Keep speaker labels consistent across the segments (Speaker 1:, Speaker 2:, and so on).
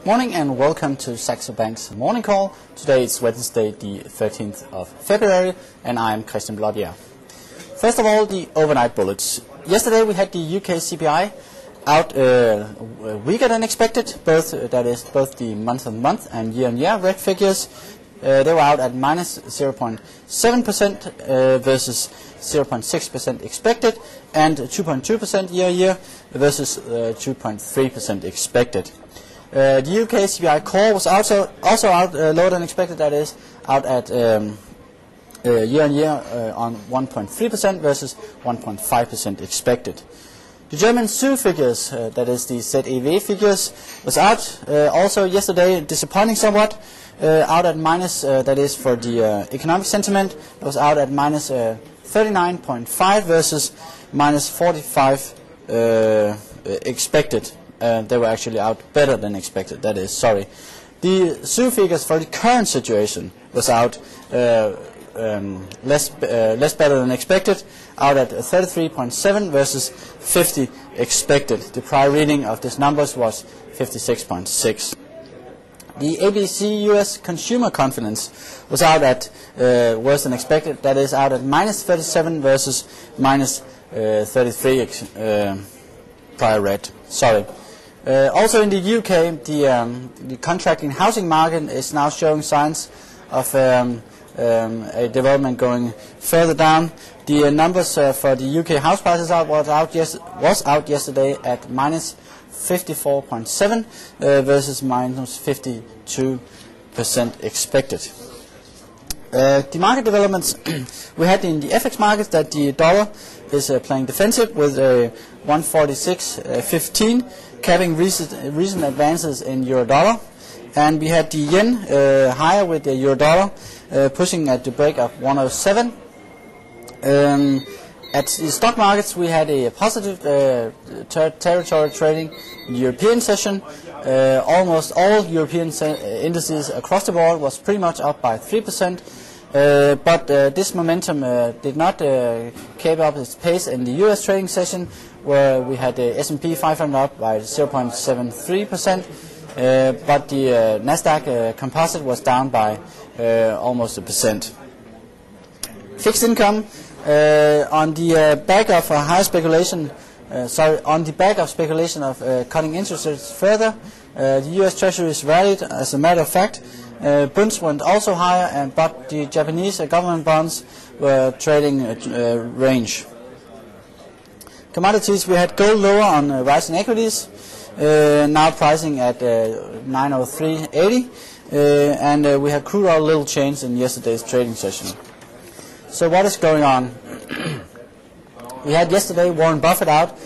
Speaker 1: Morning and welcome to Saxo Bank's morning call. Today it's Wednesday the 13th of February and I'm Christian Blodbier. First of all, the overnight bullets. Yesterday we had the UK CPI out weaker than expected, both the month-on-month and year-on-year red figures. They were out at minus 0.7% versus 0.6% expected, and 2.2% year-on-year versus 2.3% expected. The UK CPI core was also out lower than expected, that is, out at year-on-year on 1.3% versus 1.5% expected. The German SU figures, that is the ZEW figures, was out also yesterday, disappointing somewhat, out at minus, that is for the economic sentiment, it was out at minus 39.5 versus minus 45 expected. They were actually out better than expected, that is, sorry. The SU figures for the current situation was out less better than expected, out at 33.7 versus 50 expected. The prior reading of these numbers was 56.6. The ABC US consumer confidence was out at worse than expected, that is out at minus 37 versus minus 33 prior read. Sorry. Also in the UK, the contracting housing market is now showing signs of a development going further down. The numbers for the UK house prices was out yesterday at minus 54.7 versus minus 52% expected. The market developments we had in the FX markets, that the dollar is playing defensive with 146.15, capping recent advances in euro dollar, and we had the yen higher with the euro dollar pushing at the break of 107. At the stock markets we had a positive territory trading in the European session. Almost all European indices across the board was pretty much up by 3%, but this momentum did not keep up its pace in the US trading session, where we had the S&P 500 up by 0.73%, but the Nasdaq composite was down by almost 1%. Fixed income on the back of high speculation. On the back of speculation of cutting interest rates further, the U.S. Treasuries rallied. As a matter of fact, bonds went also higher, but the Japanese government bonds were trading range. Commodities, we had gold lower on rising equities, now pricing at 903.80, and we had crude oil little change in yesterday's trading session. So what is going on? We had yesterday Warren Buffett out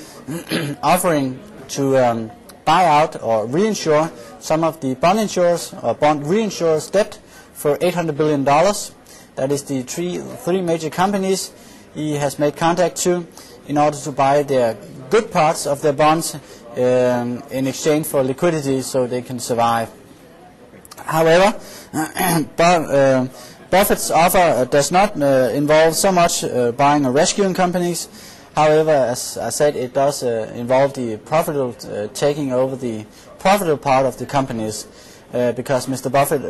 Speaker 1: offering to buy out or reinsure some of the bond insurers or bond reinsurers' debt for $800 billion. That is the three major companies he has made contact to in order to buy their good parts of their bonds in exchange for liquidity so they can survive. However, Buffett's offer does not involve so much buying or rescuing companies. However, as I said, it does involve the profitable taking over the profitable part of the companies, because Mr. Buffett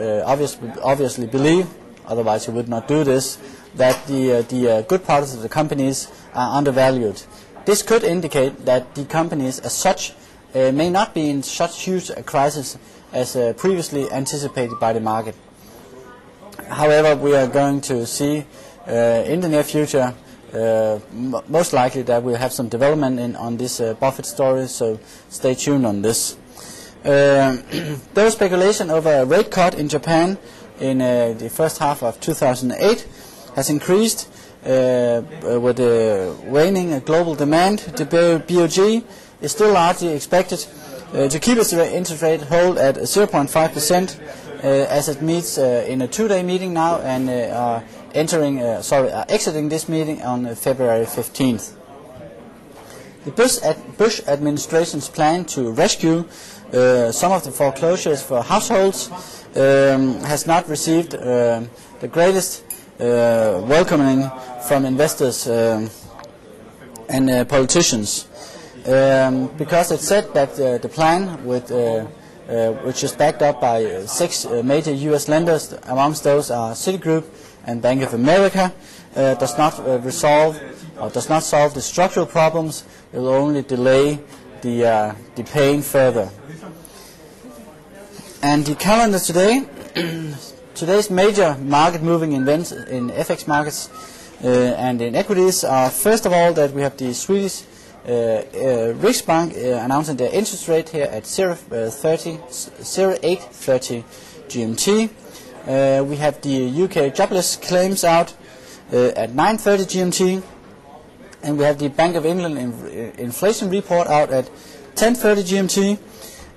Speaker 1: obviously believe, otherwise he would not do this, that the good parts of the companies are undervalued. This could indicate that the companies as such may not be in such huge a crisis as previously anticipated by the market. However, we are going to see in the near future most likely that we'll have some development on this Buffett story, so stay tuned on this. There was speculation over a rate cut in Japan in the first half of 2008 has increased with the waning global demand. The BOJ is still largely expected to keep its interest rate hold at 0.5% as it meets in a two-day meeting now and exiting this meeting on February 15th. The Bush administration's plan to rescue some of the foreclosures for households has not received the greatest welcoming from investors and politicians, because it said that the plan would which is backed up by 6 major U.S. lenders. Amongst those are Citigroup and Bank of America. Does not resolve or does not solve the structural problems. It will only delay the pain further. And the calendar today, today's major market-moving events in FX markets and in equities are, first of all, that we have the Swedish Riksbank announcing their interest rate here at 08:30 GMT. We have the UK jobless claims out at 9:30 GMT, and we have the Bank of England inflation report out at 10:30 GMT.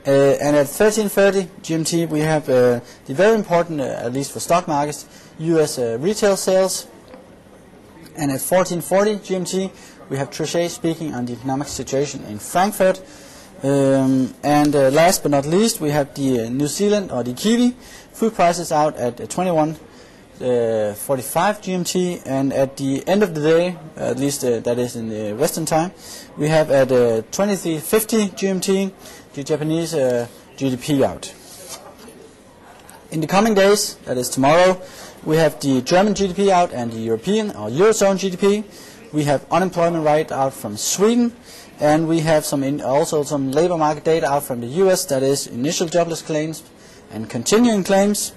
Speaker 1: And at 13:30 GMT we have the very important, at least for stock markets, US retail sales. And at 14:40 GMT we have Trichet speaking on the economic situation in Frankfurt. And last but not least, we have the New Zealand, or the Kiwi, food prices out at 21:45 GMT. And at the end of the day, at least that is in the Western time, we have at 23:50 GMT the Japanese GDP out. In the coming days, that is tomorrow, we have the German GDP out and the European or Eurozone GDP. We have unemployment rate out from Sweden, and we have also some labor market data out from the US, that is initial jobless claims and continuing claims.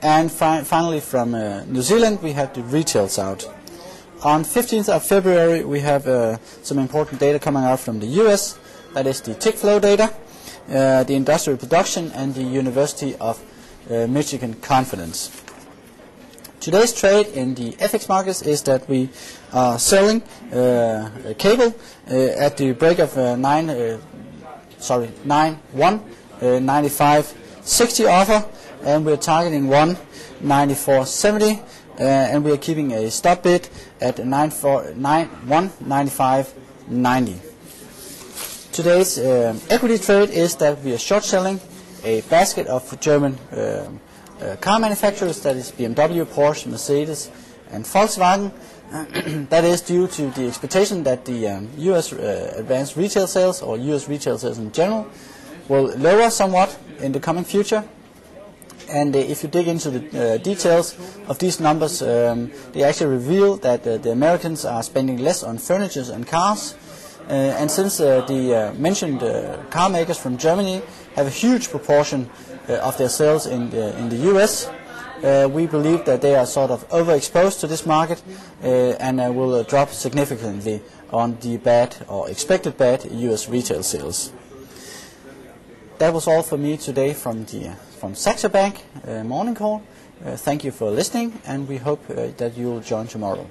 Speaker 1: And finally from New Zealand we have the retails out. On 15th of February we have some important data coming out from the US, that is the tick flow data, the industrial production, and the University of Michigan confidence. Today's trade in the FX markets is that we are selling cable at the break of 9.195.60 offer, and we're targeting 1.9470, and we are keeping a stop bid at 1.9590. Today's equity trade is that we are short selling a basket of German car manufacturers, that is BMW, Porsche, Mercedes and Volkswagen. That is due to the expectation that the US advanced retail sales, or US retail sales in general, will lower somewhat in the coming future. And if you dig into the details of these numbers, they actually reveal that the Americans are spending less on furniture and cars. And since the mentioned car makers from Germany have a huge proportion of their sales in the US, we believe that they are sort of overexposed to this market and will drop significantly on the bad or expected bad US retail sales. That was all for me today from Saxo Bank morning call. Thank you for listening, and we hope that you will join tomorrow.